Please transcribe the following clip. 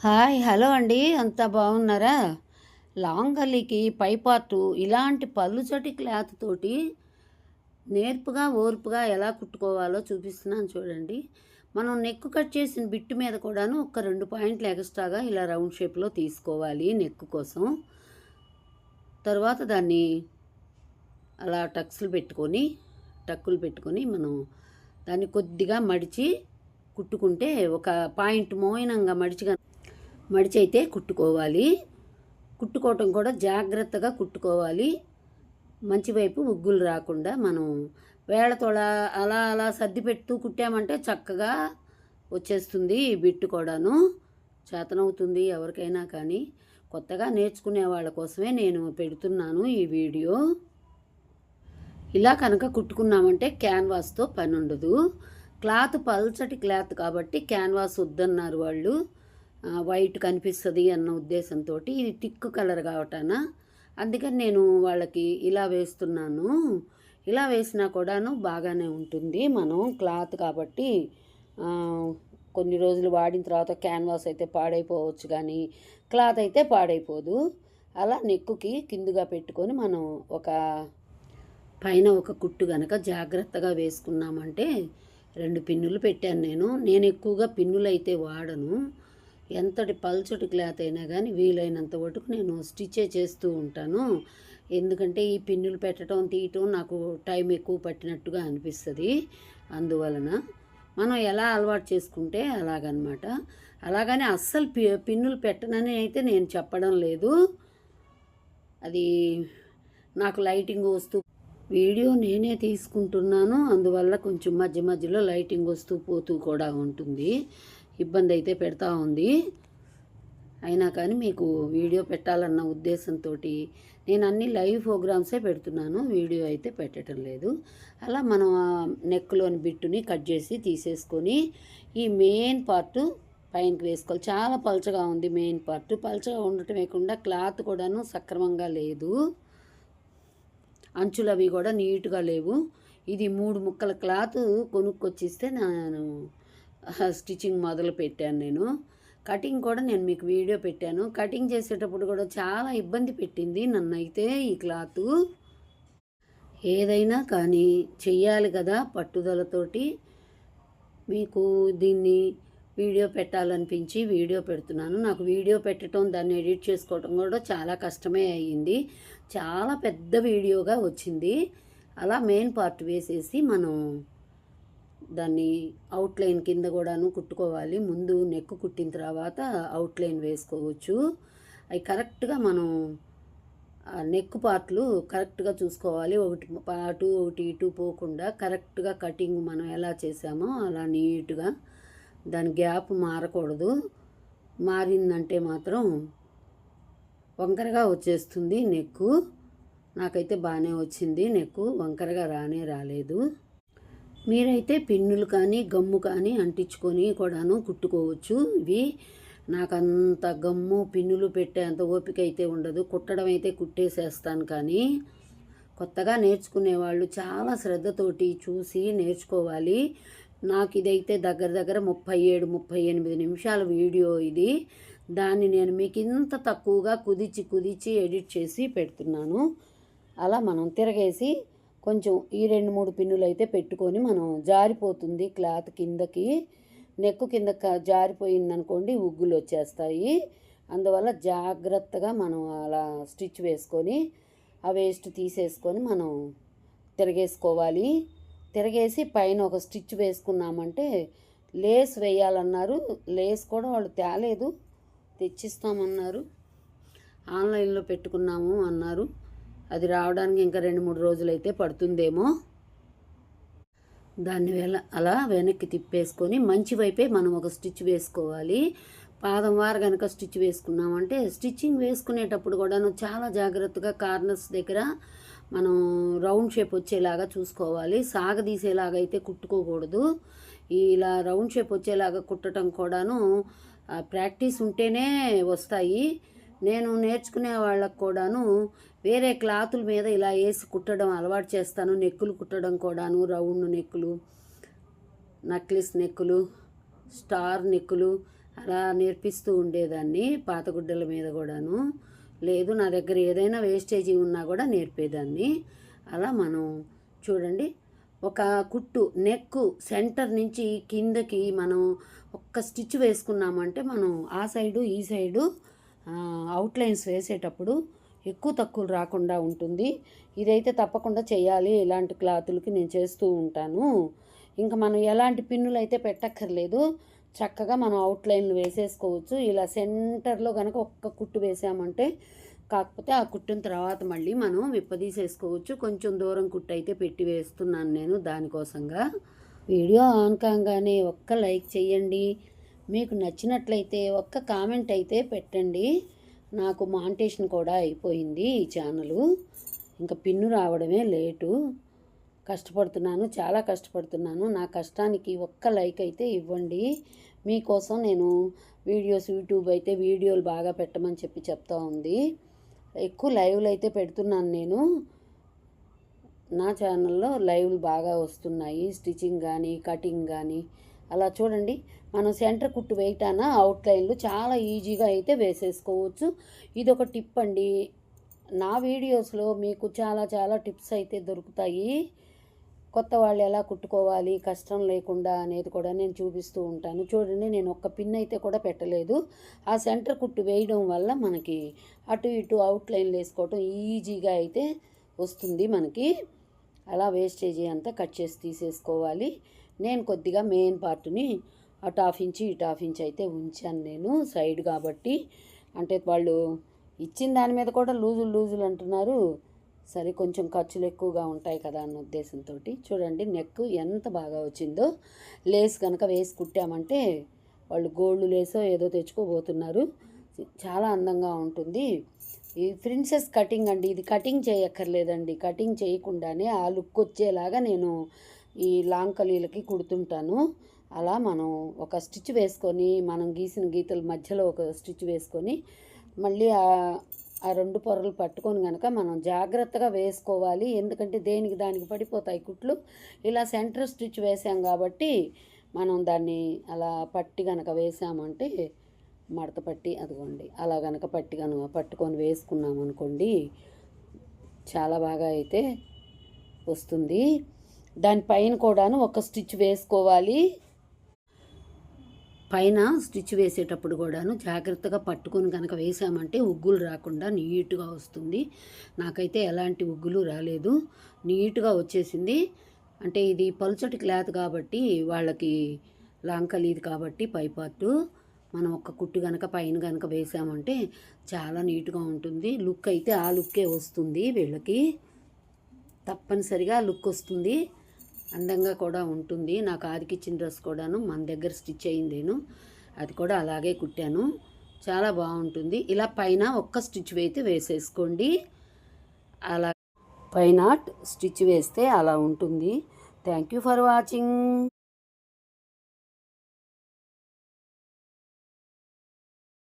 Hi hello అండి, అంతా బాగున్నారా? లాంగ్ గల్లీకి పై పార్టు ఇలాంటి పలుచటి క్లాత్ తోటి నేర్పుగా ఓర్పుగా ఎలా కుట్టుకోవాలో చూపిస్తున్నాను చూడండి. మనం నెక్ కట్ చేసిన బిట్టు మీద కూడాను ఒక 2 పాయింట్లు ఎక్స్ట్రాగా ఇలా రౌండ్ షేప్లో తీసుకోవాలి నెక్ కోసం. తర్వాత దాన్ని అలా టక్కులు పెట్టుకొని మనం దాన్ని కొద్దిగా మడిచి కుట్టుకుంటే ఒక పాయింట్ మోయినంగా మడిచైతే కుట్టుకోవాలి. కుట్టుకోవటం కూడా జాగ్రత్తగా కుట్టుకోవాలి. మంచి వైపు ఉగ్గులు రాకుండా మనం వేళ్ళతో అలా అలా సర్ది పెడుతూ కుట్టామంటే చక్కగా వచ్చేస్తుంది. ఈ బిట్టు కూడాను చేతనవుతుంది ఎవరికైనా. కానీ కొత్తగా నేర్చుకునే వాళ్ళ కోసమే నేను పెడుతున్నాను ఈ వీడియో. ఇలా కనుక కుట్టుకున్నామంటే క్యాన్వాస్తో పని ఉండదు. క్లాత్ పల్చటి క్లాత్ కాబట్టి క్యాన్వాస్ వద్దన్నారు వాళ్ళు. వైట్ కనిపిస్తుంది అన్న ఉద్దేశంతో ఇది టిక్ కలర్ కావటాన అందుకని నేను వాళ్ళకి ఇలా వేస్తున్నాను. ఇలా వేసినా కూడాను బాగానే ఉంటుంది. మనం క్లాత్ కాబట్టి కొన్ని రోజులు వాడిన తర్వాత క్యాన్వాస్ అయితే పాడైపోవచ్చు, కానీ క్లాత్ అయితే పాడైపోదు. అలా నెక్కుకి కిందుగా పెట్టుకొని మనం పైన ఒక కుట్టు కనుక జాగ్రత్తగా వేసుకున్నామంటే 2 పిన్నులు పెట్టాను నేను ఎక్కువగా పిన్నులు అయితే వాడను. ఎంతటి పల్చటి క్లాత్ అయినా కానీ వీలైనంత వరకు నేను స్టిచ్చే చేస్తూ ఉంటాను. ఎందుకంటే ఈ పిన్నులు పెట్టడం తీయటం నాకు టైం ఎక్కువ పట్టినట్టుగా అనిపిస్తుంది. అందువలన మనం ఎలా అలవాటు చేసుకుంటే అలాగనమాట. అలాగని అస్సలు పిన్నులు పెట్టనని అయితే నేను చెప్పడం లేదు. అది నాకు లైటింగ్ వస్తూ వీడియో నేనే తీసుకుంటున్నాను, అందువల్ల కొంచెం మధ్య మధ్యలో లైటింగ్ వస్తూ పోతూ కూడా ఉంటుంది. ఇబ్బంది అయితే పెడతా ఉంది. అయినా కానీ మీకు వీడియో పెట్టాలన్న ఉద్దేశంతో నేను అన్ని లైవ్ ప్రోగ్రామ్సే పెడుతున్నాను, వీడియో అయితే పెట్టడం లేదు. అలా మనం నెక్లోని బిట్టుని కట్ చేసి తీసేసుకొని ఈ మెయిన్ పార్ట్ పైనకి వేసుకోవాలి. చాలా పలచగా ఉంది మెయిన్ పార్ట్. పలచగా ఉండటం లేకుండా క్లాత్ కూడాను సక్రమంగా లేదు, అంచులు అవి కూడా నీట్గా లేవు. ఇది 3 ముక్కల క్లాత్ కొనుక్కొచ్చిస్తే నేను స్టిచ్చింగ్ మొదలు పెట్టాను. నేను కటింగ్ కూడా నేను మీకు వీడియో పెట్టాను. కటింగ్ చేసేటప్పుడు కూడా చాలా ఇబ్బంది పెట్టింది నన్నైతే ఈ క్లాత్. ఏదైనా కానీ చెయ్యాలి కదా పట్టుదలతోటి. మీకు దీన్ని వీడియో పెట్టాలనిపించి వీడియో పెడుతున్నాను. నాకు వీడియో పెట్టడం, దాన్ని ఎడిట్ చేసుకోవడం కూడా చాలా కష్టమే అయ్యింది. చాలా పెద్ద వీడియోగా వచ్చింది. అలా మెయిన్ పార్ట్ వేసేసి మనం దాన్ని అవుట్లైన్ కింద కూడాను కుట్టుకోవాలి. ముందు నెక్ కుట్టిన తర్వాత అవుట్లైన్ వేసుకోవచ్చు. అవి కరెక్ట్గా మనం నెక్ పార్ట్లు కరెక్ట్గా చూసుకోవాలి. ఒకటి పాటు ఒకటి ఇటు పోకుండా కరెక్ట్గా కటింగ్ మనం ఎలా చేసామో అలా నీట్గా, దాని గ్యాప్ మారకూడదు. మారిందంటే మాత్రం వంకరగా వచ్చేస్తుంది నెక్కు. నాకైతే బాగానే వచ్చింది, నెక్కు వంకరగా రాలేదు. మీరైతే పిన్నులు కానీ గమ్ము కానీ అంటించుకొని కూడాను కుట్టుకోవచ్చు. ఇవి నాకంత గమ్ము పిన్నులు పెట్టే అంత ఓపిక అయితే ఉండదు. కుట్టడం అయితే కుట్టేసేస్తాను, కానీ కొత్తగా నేర్చుకునే వాళ్ళు చాలా శ్రద్ధతోటి చూసి నేర్చుకోవాలి. నాకు ఇదైతే దగ్గర 37-38 నిమిషాల వీడియో ఇది. దాన్ని నేను మీకు ఇంత తక్కువగా కుదిచి ఎడిట్ చేసి పెడుతున్నాను. అలా మనం తిరగేసి కొంచెం ఈ 2-3 పిన్నులు అయితే పెట్టుకొని, మనం జారిపోతుంది క్లాత్ కిందకి, నెక్కు కింద జారిపోయిందనుకోండి ఉగ్గులు వచ్చేస్తాయి. అందువల్ల జాగ్రత్తగా మనం అలా స్టిచ్ వేసుకొని ఆ వేస్ట్ తీసేసుకొని మనం తిరగేసుకోవాలి. తిరగేసి పైన ఒక స్టిచ్ వేసుకున్నామంటే లేస్ వేయాలన్నారు. లేస్ కూడా వాళ్ళు తేలేదు, తెచ్చిస్తామన్నారు. ఆన్లైన్లో పెట్టుకున్నాము అన్నారు. అది రావడానికి ఇంకా 2-3 రోజులు అయితే పడుతుందేమో. దాన్ని అలా వెనక్కి తిప్పేసుకొని మంచి వైపే మనం ఒక స్టిచ్ వేసుకోవాలి. పాదం వారు కనుక స్టిచ్ వేసుకున్నామంటే స్టిచ్చింగ్ వేసుకునేటప్పుడు కూడాను చాలా జాగ్రత్తగా కార్నర్స్ దగ్గర మనం రౌండ్ షేప్ వచ్చేలాగా చూసుకోవాలి. సాగదీసేలాగా అయితే కుట్టుకోకూడదు. ఇలా రౌండ్ షేప్ వచ్చేలాగా కుట్టడం కూడాను ప్రాక్టీస్ ఉంటేనే వస్తాయి. నేను నేర్చుకునే వాళ్ళకు కూడాను వేరే క్లాతుల మీద ఇలా వేసి కుట్టడం అలవాటు చేస్తాను. నెక్కులు కుట్టడం కూడాను, రౌండ్ నెక్కులు, నక్లిస్ నెక్కులు, స్టార్ నెక్కులు, అలా నేర్పిస్తూ ఉండేదాన్ని పాత గుడ్డల మీద కూడాను. లేదు నా దగ్గర ఏదైనా వేస్టేజీ ఉన్నా కూడా నేర్పేదాన్ని. అలా మనం చూడండి, ఒక కుట్టు నెక్కు సెంటర్ నుంచి కిందకి మనం ఒక్క స్టిచ్ వేసుకున్నామంటే మనం ఆ సైడు ఈ సైడు అవుట్లైన్స్ వేసేటప్పుడు ఎక్కువ తక్కువలు రాకుండా ఉంటుంది. ఇదైతే తప్పకుండా చేయాలి. ఇలాంటి క్లాతులకి నేను చేస్తూ ఉంటాను. ఇంకా మనం ఎలాంటి పిన్నులు అయితే పెట్టక్కర్లేదు, చక్కగా మనం అవుట్లైన్లు వేసేసుకోవచ్చు. ఇలా సెంటర్లో కనుక ఒక్క కుట్టు వేసామంటే, కాకపోతే ఆ కుట్టిన తర్వాత మళ్ళీ మనం విప్పదీసేసుకోవచ్చు. కొంచెం దూరం కుట్టు అయితే పెట్టి వేస్తున్నాను నేను దానికోసంగా. వీడియో ఆన్ కాగానే ఒక్క లైక్ చేయండి. మీకు నచ్చినట్లయితే ఒక్క కామెంట్ అయితే పెట్టండి. నాకు మానిటేషన్ కూడా అయిపోయింది ఈ ఛానలు. ఇంకా పిన్ను రావడమే లేటు. కష్టపడుతున్నాను, చాలా కష్టపడుతున్నాను. నా కష్టానికి ఒక్క లైక్ అయితే ఇవ్వండి. మీకోసం నేను యూట్యూబ్ అయితే వీడియోలు బాగా పెట్టమని చెప్తా ఉంది. ఎక్కువ లైవ్లు అయితే పెడుతున్నాను నేను. నా ఛానల్లో లైవ్లు బాగా వస్తున్నాయి, స్టిచ్చింగ్ కానీ కటింగ్ కానీ. అలా చూడండి, మనం సెంటర్ కుట్టు వేయటాన అవుట్లైన్లు చాలా ఈజీగా అయితే వేసేసుకోవచ్చు. ఇదొక టిప్ అండి. నా వీడియోస్లో మీకు చాలా చాలా టిప్స్ అయితే దొరుకుతాయి. కొత్త వాళ్ళు ఎలా కుట్టుకోవాలి కష్టం లేకుండా అనేది కూడా నేను చూపిస్తూ ఉంటాను. చూడండి, నేను ఒక్క పిన్ అయితే కూడా పెట్టలేదు. ఆ సెంటర్ కుట్టు వేయడం వల్ల మనకి అటు ఇటు అవుట్లైన్లు వేసుకోవటం ఈజీగా అయితే వస్తుంది మనకి. అలా వేస్టేజీ అంతా కట్ చేసి తీసేసుకోవాలి. నేను కొద్దిగా మెయిన్ పార్ట్ని అటు హాఫ్ ఇంచ్ ఇటు హాఫ్ ఇంచ్ అయితే ఉంచాను నేను, సైడ్ కాబట్టి. అంటే వాళ్ళు ఇచ్చిన దాని మీద కూడా లూజులు అంటున్నారు. సరే, కొంచెం ఖర్చులు ఎక్కువగా ఉంటాయి కదా అన్న ఉద్దేశంతో. చూడండి, నెక్ ఎంత బాగా వచ్చిందో. లేస్ కనుక వేసి కుట్టామంటే వాళ్ళు గోల్డ్ లేసో ఏదో తెచ్చుకోబోతున్నారు. చాలా అందంగా ఉంటుంది. ఈ ప్రిన్సెస్ కటింగ్ అండి. ఇది కటింగ్ చేయక్కర్లేదండి. కటింగ్ చేయకుండానే ఆ లుక్ వచ్చేలాగా నేను ఈ లాంగ్ కలీలకి కుడుతుంటాను. అలా మనం ఒక స్టిచ్ వేసుకొని, మనం గీసిన గీతల మధ్యలో ఒక స్టిచ్ వేసుకొని మళ్ళీ ఆ రెండు పొరలు పట్టుకొని కనుక మనం జాగ్రత్తగా వేసుకోవాలి. ఎందుకంటే దేనికి దానికి పడిపోతాయి కుట్లు. ఇలా సెంటర్ స్టిచ్ వేసాం కాబట్టి మనం దాన్ని అలా పట్టి కనుక వేసామంటే మడత పట్టి, అదిగోండి అలా కనుక పట్టుకొని వేసుకున్నాం అనుకోండి, చాలా బాగా అయితే వస్తుంది. దానిపైన కూడాను ఒక స్టిచ్ వేసుకోవాలి. పైన స్టిచ్ వేసేటప్పుడు కూడాను జాగ్రత్తగా పట్టుకొని కనుక వేసామంటే ఉగ్గులు రాకుండా నీట్గా వస్తుంది. నాకైతే ఎలాంటి ఉగ్గులు రాలేదు, నీట్గా వచ్చేసింది. అంటే ఇది పలుచటి క్లాత్ కాబట్టి వాళ్ళకి లాంగ్ కలీది కాబట్టి పై పార్టు మనం ఒక్క కుట్టు కనుక పైన కనుక వేసామంటే చాలా నీట్గా ఉంటుంది. లుక్ అయితే ఆ లుక్కే వస్తుంది. వీళ్ళకి తప్పనిసరిగా లుక్ వస్తుంది, అందంగా కూడా ఉంటుంది. నాకు ఆదికిచ్చిన డ్రెస్ కూడాను మన దగ్గర స్టిచ్ అయిందేను, అది కూడా అలాగే కుట్టాను. చాలా బాగుంటుంది. ఇలా పైన ఒక్క స్టిచ్ అయితే వేసేసుకోండి. అలా పైన స్టిచ్ వేస్తే అలా ఉంటుంది. Thank you for watching.